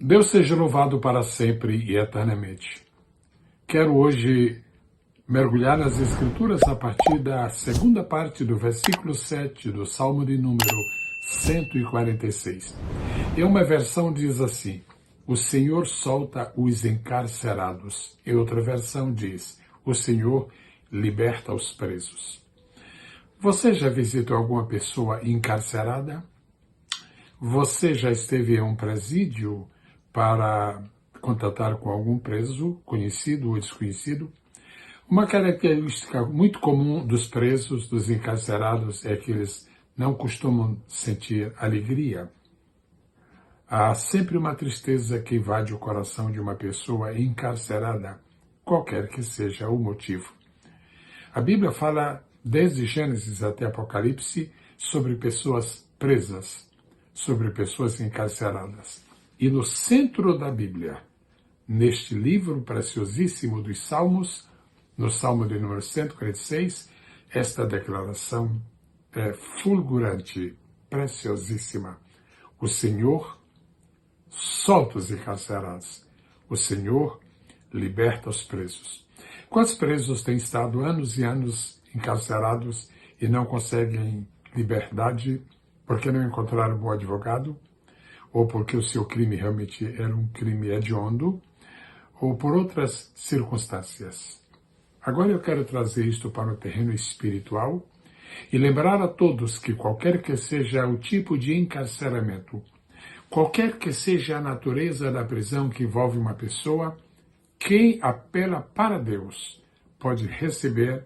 Deus seja louvado para sempre e eternamente. Quero hoje mergulhar nas Escrituras a partir da segunda parte do versículo 7 do Salmo de número 146. Em uma versão diz assim: o Senhor solta os encarcerados. Em outra versão diz: o Senhor liberta os presos. Você já visitou alguma pessoa encarcerada? Você já esteve em um presídio para contatar com algum preso, conhecido ou desconhecido? Uma característica muito comum dos presos, dos encarcerados, é que eles não costumam sentir alegria. Há sempre uma tristeza que invade o coração de uma pessoa encarcerada, qualquer que seja o motivo. A Bíblia fala, desde Gênesis até Apocalipse, sobre pessoas presas, sobre pessoas encarceradas. E no centro da Bíblia, neste livro preciosíssimo dos Salmos, no Salmo de número 146, esta declaração é fulgurante, preciosíssima. O Senhor solta os encarcerados. O Senhor liberta os presos. Quantos presos têm estado anos e anos encarcerados e não conseguem liberdade porque não encontraram um bom advogado? Ou porque o seu crime realmente era um crime hediondo? Ou por outras circunstâncias? Agora eu quero trazer isto para o terreno espiritual e lembrar a todos que qualquer que seja o tipo de encarceramento, qualquer que seja a natureza da prisão que envolve uma pessoa, quem apela para Deus pode receber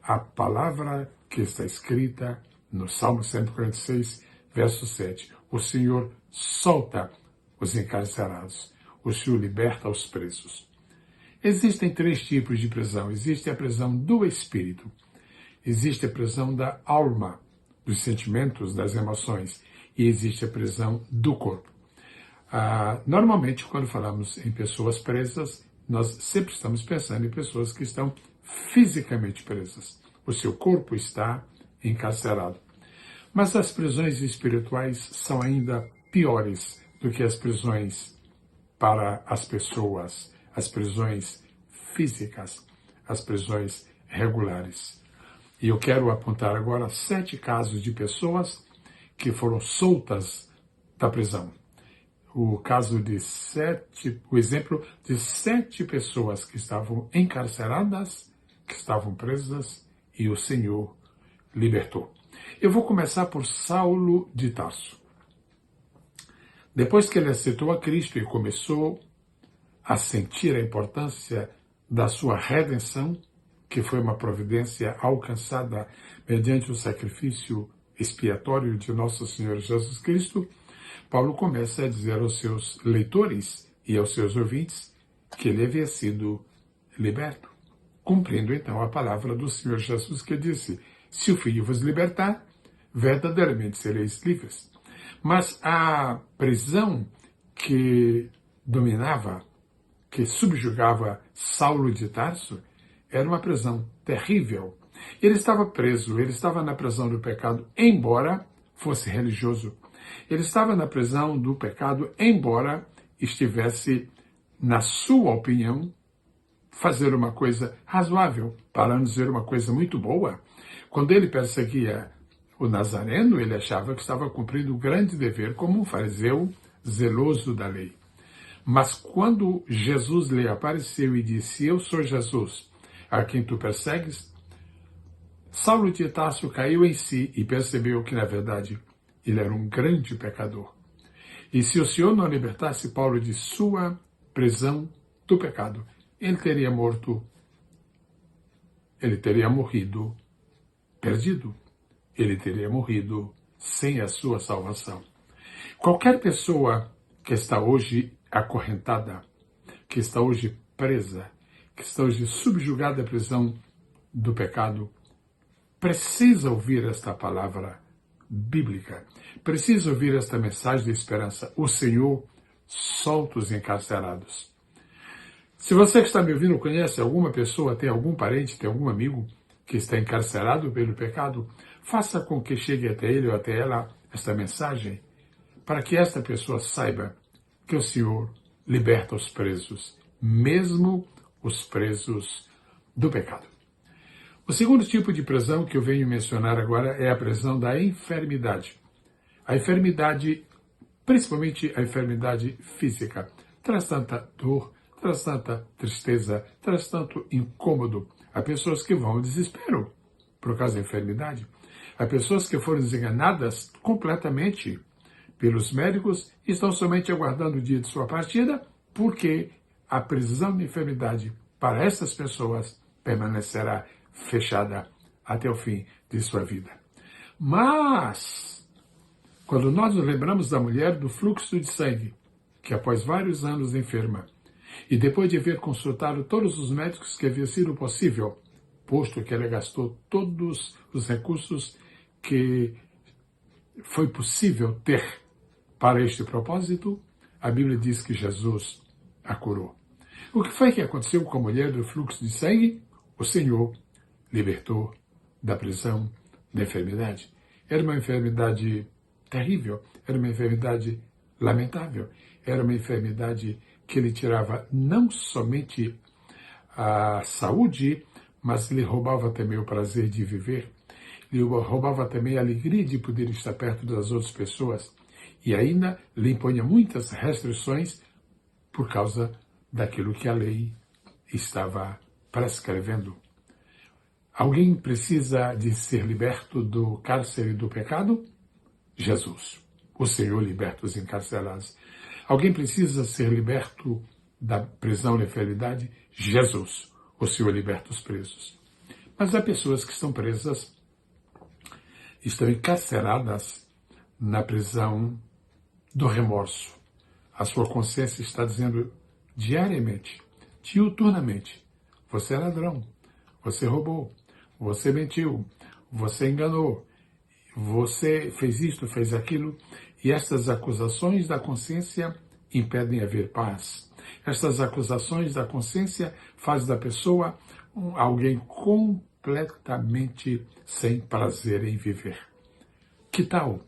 a palavra que está escrita no Salmo 146, verso 7. O Senhor solta os encarcerados, o Senhor liberta os presos. Existem três tipos de prisão. Existe a prisão do espírito, existe a prisão da alma, dos sentimentos, das emoções, e existe a prisão do corpo. Normalmente, quando falamos em pessoas presas, nós sempre estamos pensando em pessoas que estão fisicamente presas. O seu corpo está encarcerado. Mas as prisões espirituais são ainda piores do que as prisões para as pessoas, as prisões físicas, as prisões regulares. E eu quero apontar agora 7 casos de pessoas que foram soltas da prisão. O exemplo de 7 pessoas que estavam encarceradas, que estavam presas, e o Senhor libertou. Eu vou começar por Saulo de Tarso. Depois que ele aceitou a Cristo e começou a sentir a importância da sua redenção, que foi uma providência alcançada mediante o sacrifício expiatório de nosso Senhor Jesus Cristo, Paulo começa a dizer aos seus leitores e aos seus ouvintes que ele havia sido liberto, cumprindo então a palavra do Senhor Jesus que disse: se o Filho vos libertar, verdadeiramente sereis livres. Mas a prisão que dominava, que subjugava Saulo de Tarso, era uma prisão terrível. Ele estava preso, ele estava na prisão do pecado, embora fosse religioso. Ele estava na prisão do pecado, embora estivesse, na sua opinião, fazer uma coisa razoável, para não dizer uma coisa muito boa. Quando ele perseguia o Nazareno, ele achava que estava cumprindo um grande dever como um fariseu zeloso da lei. Mas quando Jesus lhe apareceu e disse: eu sou Jesus, a quem tu persegues, Saulo de Tarso caiu em si e percebeu que, na verdade, ele era um grande pecador. E se o Senhor não libertasse Paulo de sua prisão do pecado, ele teria morrido perdido. Ele teria morrido sem a sua salvação. Qualquer pessoa que está hoje acorrentada, que está hoje presa, que está hoje subjugada à prisão do pecado, precisa ouvir esta palavra bíblica, precisa ouvir esta mensagem de esperança. O Senhor solta os encarcerados. Se você que está me ouvindo conhece alguma pessoa, tem algum parente, tem algum amigo que está encarcerado pelo pecado, faça com que chegue até ele ou até ela esta mensagem, para que esta pessoa saiba que o Senhor liberta os presos, mesmo os presos do pecado. O segundo tipo de prisão que eu venho mencionar agora é a prisão da enfermidade. A enfermidade, principalmente a enfermidade física, traz tanta dor, traz tanta tristeza, traz tanto incômodo. Há pessoas que vão ao desespero por causa da enfermidade. Há pessoas que foram desenganadas completamente pelos médicos e estão somente aguardando o dia de sua partida, porque a prisão de enfermidade para essas pessoas permanecerá fechada até o fim de sua vida. Mas, quando nós nos lembramos da mulher do fluxo de sangue, que após vários anos enferma, e depois de haver consultado todos os médicos que havia sido possível, posto que ela gastou todos os recursos que foi possível ter para este propósito, a Bíblia diz que Jesus a curou. O que foi que aconteceu com a mulher do fluxo de sangue? O Senhor libertou da prisão da enfermidade. Era uma enfermidade terrível, era uma enfermidade lamentável, era uma enfermidade que lhe tirava não somente a saúde, mas lhe roubava também o prazer de viver, lhe roubava também a alegria de poder estar perto das outras pessoas e ainda lhe impunha muitas restrições por causa daquilo que a lei estava prescrevendo. Alguém precisa de ser liberto do cárcere do pecado? Jesus. O Senhor liberta os encarcerados. Alguém precisa ser liberto da prisão da enfermidade? Jesus. O Senhor liberta os presos. Mas há pessoas que estão presas, estão encarceradas na prisão do remorso. A sua consciência está dizendo diariamente, diuturnamente, você é ladrão, você roubou, você mentiu, você enganou, você fez isto, fez aquilo, e estas acusações da consciência impedem haver paz. Estas acusações da consciência fazem da pessoa alguém completamente sem prazer em viver. Que tal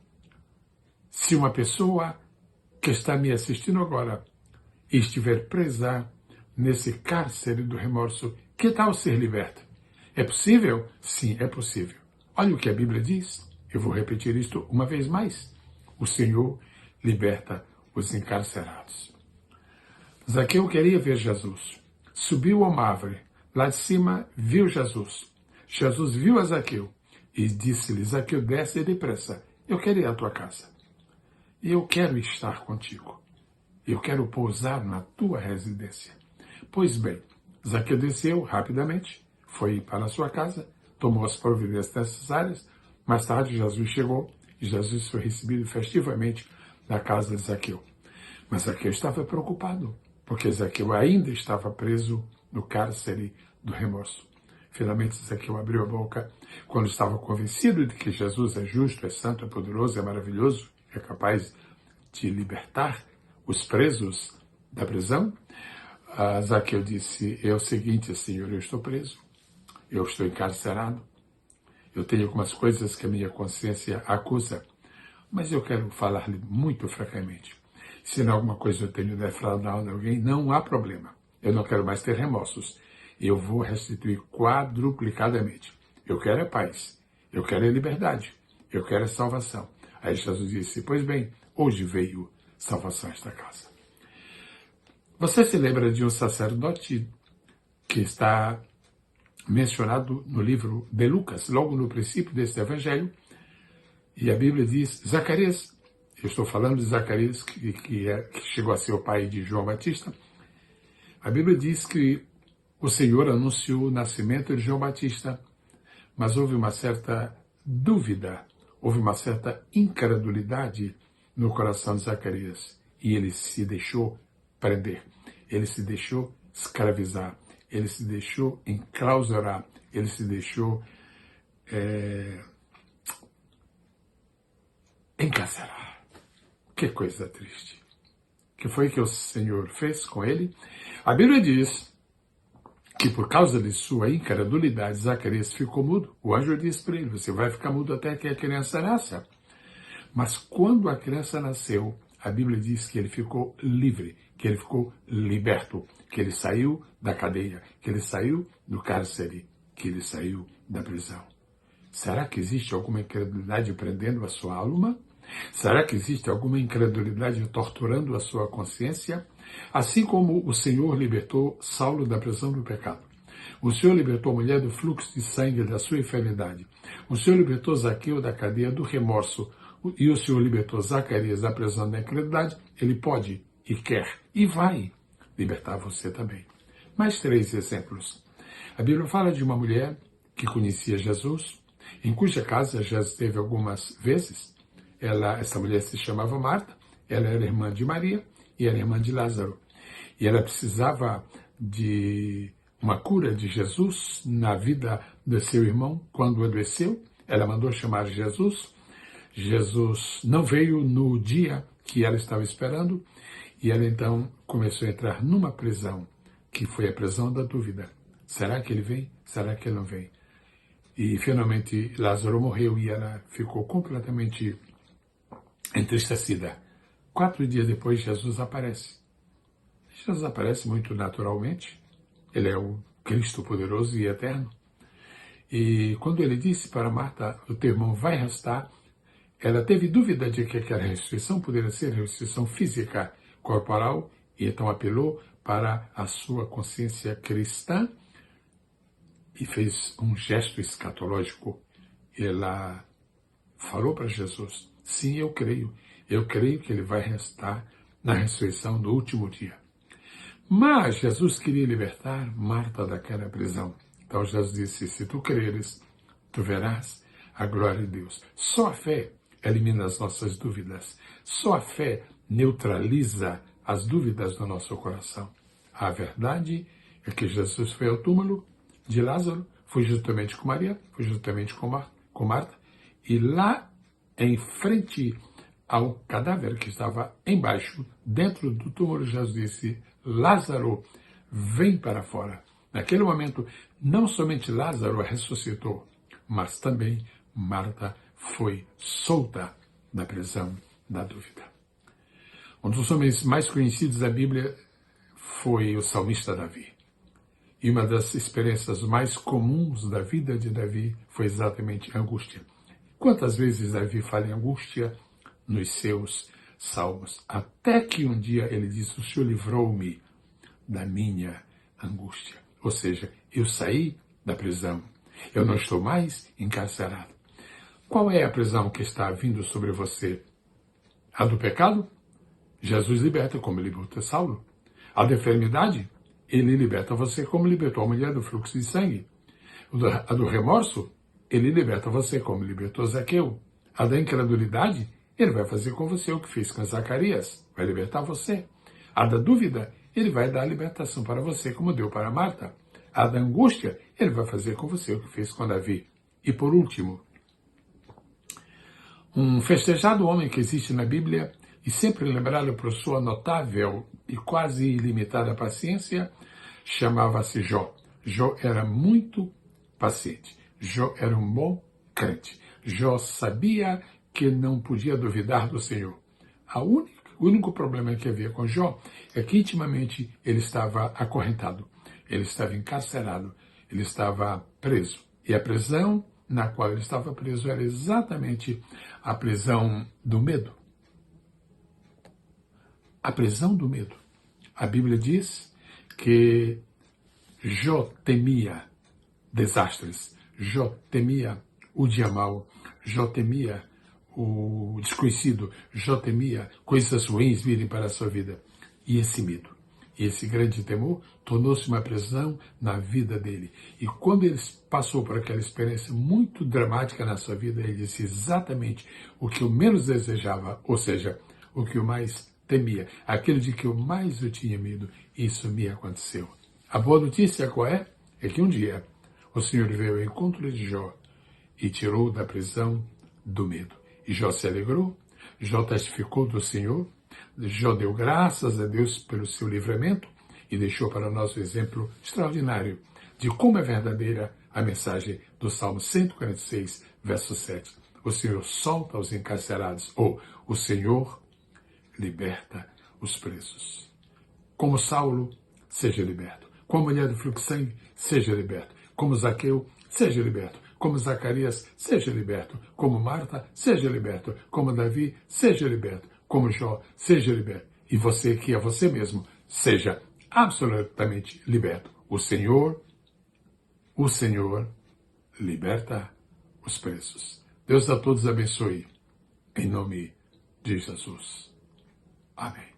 se uma pessoa que está me assistindo agora e estiver presa nesse cárcere do remorso, que tal ser liberta? É possível? Sim, é possível. Olha o que a Bíblia diz. Eu vou repetir isto uma vez mais. O Senhor liberta os encarcerados. Zaqueu queria ver Jesus. Subiu a uma árvore. Lá de cima, viu Jesus. Jesus viu a Zaqueu e disse-lhe, Zaqueu, desce depressa. Eu quero ir à tua casa. Eu quero estar contigo. Eu quero pousar na tua residência. Pois bem, Zaqueu desceu rapidamente, foi para a sua casa, tomou as providências necessárias. Mais tarde, Jesus chegou e Jesus foi recebido festivamente na casa de Zaqueu. Mas Zaqueu estava preocupado, porque Zaqueu ainda estava preso no cárcere do remorso. Finalmente, Zaqueu abriu a boca quando estava convencido de que Jesus é justo, é santo, é poderoso, é maravilhoso, é capaz de libertar os presos da prisão. Zaqueu disse, é o seguinte, Senhor, eu estou preso, eu estou encarcerado, eu tenho algumas coisas que a minha consciência acusa, mas eu quero falar-lhe muito francamente. Se não alguma coisa eu tenho defraudado alguém, não há problema. Eu não quero mais ter remorsos. Eu vou restituir quadruplicadamente. Eu quero é paz. Eu quero é liberdade. Eu quero é salvação. Aí Jesus disse, pois bem, hoje veio salvação a esta casa. Você se lembra de um sacerdote que está mencionado no livro de Lucas, logo no princípio deste evangelho, e a Bíblia diz, Zacarias, eu estou falando de Zacarias, que chegou a ser o pai de João Batista, a Bíblia diz que o Senhor anunciou o nascimento de João Batista, mas houve uma certa dúvida, houve uma certa incredulidade no coração de Zacarias, e ele se deixou prender, ele se deixou escravizar, ele se deixou enclausurar, ele se deixou encarcerar. Que coisa triste. O que foi que o Senhor fez com ele? A Bíblia diz que por causa de sua incredulidade, Zacarias ficou mudo. O anjo disse para ele, você vai ficar mudo até que a criança nasça. Mas quando a criança nasceu, a Bíblia diz que ele ficou livre, que ele ficou liberto, que ele saiu da cadeia, que ele saiu do cárcere, que ele saiu da prisão. Será que existe alguma incredulidade prendendo a sua alma? Será que existe alguma incredulidade torturando a sua consciência? Assim como o Senhor libertou Saulo da prisão do pecado. O Senhor libertou a mulher do fluxo de sangue da sua enfermidade. O Senhor libertou Zaqueu da cadeia do remorso. E o Senhor libertou Zacarias da prisão da incredulidade. Ele pode e quer e vai libertar você também. Mais 3 exemplos. A Bíblia fala de uma mulher que conhecia Jesus, em cuja casa Jesus esteve algumas vezes. Essa mulher se chamava Marta, ela era irmã de Maria e era irmã de Lázaro. E ela precisava de uma cura de Jesus na vida de seu irmão quando adoeceu. Ela mandou chamar Jesus. Jesus não veio no dia que ela estava esperando e ela então começou a entrar numa prisão, que foi a prisão da dúvida. Será que ele vem? Será que ele não vem? E finalmente Lázaro morreu e ela ficou completamente entristecida. 4 dias depois, Jesus aparece. Jesus aparece muito naturalmente. Ele é o Cristo poderoso e eterno. E quando ele disse para Marta, o teu irmão vai restar, ela teve dúvida de que aquela ressurreição poderia ser ressurreição física, corporal, e então apelou para a sua consciência cristã e fez um gesto escatológico. Ela falou para Jesus, sim, eu creio que ele vai restar na ressurreição do último dia. Mas Jesus queria libertar Marta daquela prisão. Então Jesus disse, se tu creres, tu verás a glória de Deus. Só a fé elimina as nossas dúvidas. Só a fé neutraliza as dúvidas do nosso coração. A verdade é que Jesus foi ao túmulo de Lázaro, foi justamente com Maria, foi justamente com Marta, e lá em frente ao cadáver que estava embaixo, dentro do túmulo, Jesus disse, Lázaro, vem para fora. Naquele momento, não somente Lázaro ressuscitou, mas também Marta foi solta da prisão da dúvida. Um dos homens mais conhecidos da Bíblia foi o salmista Davi. E uma das experiências mais comuns da vida de Davi foi exatamente a angústia. Quantas vezes Davi fala em angústia nos seus salmos? Até que um dia ele disse, o Senhor livrou-me da minha angústia. Ou seja, eu saí da prisão. Eu não estou mais encarcerado. Qual é a prisão que está vindo sobre você? A do pecado? Jesus liberta como libertou Saulo. A da enfermidade? Ele liberta você como libertou a mulher do fluxo de sangue. A do remorso? Ele liberta você como libertou Zaqueu. A da incredulidade? Ele vai fazer com você o que fez com Zacarias. Vai libertar você. A da dúvida? Ele vai dar a libertação para você como deu para Marta. A da angústia? Ele vai fazer com você o que fez com Davi. E por último, um festejado homem que existe na Bíblia e sempre lembrado por sua notável e quase ilimitada paciência, chamava-se Jó. Jó era muito paciente. Jó era um bom crente. Jó sabia que não podia duvidar do Senhor. O único problema que havia com Jó é que intimamente ele estava acorrentado, ele estava encarcerado, ele estava preso. E a prisão na qual ele estava preso era exatamente a prisão do medo. A prisão do medo. A Bíblia diz que Jó temia desastres, Jó temia o dia mau, Jó temia o desconhecido, Jó temia coisas ruins virem para a sua vida. E esse medo, esse grande temor, tornou-se uma prisão na vida dele. E quando ele passou por aquela experiência muito dramática na sua vida, ele disse exatamente o que eu menos desejava, ou seja, o que eu mais temia, aquilo de que eu mais tinha medo, isso me aconteceu. A boa notícia qual é? É que um dia o Senhor veio ao encontro de Jó e tirou da prisão do medo. E Jó se alegrou, Jó testificou do Senhor, Jó deu graças a Deus pelo seu livramento e deixou para nós um exemplo extraordinário de como é verdadeira a mensagem do Salmo 146, verso 7. O Senhor solta os encarcerados, ou o Senhor liberta os presos. Como Saulo, seja liberto. Como a mulher do fluxo de sangue, seja liberto. Como Zaqueu, seja liberto. Como Zacarias, seja liberto. Como Marta, seja liberto. Como Davi, seja liberto. Como Jó, seja liberto. E você, que é você mesmo, seja absolutamente liberto. O Senhor liberta os presos. Deus a todos abençoe. Em nome de Jesus. Amém.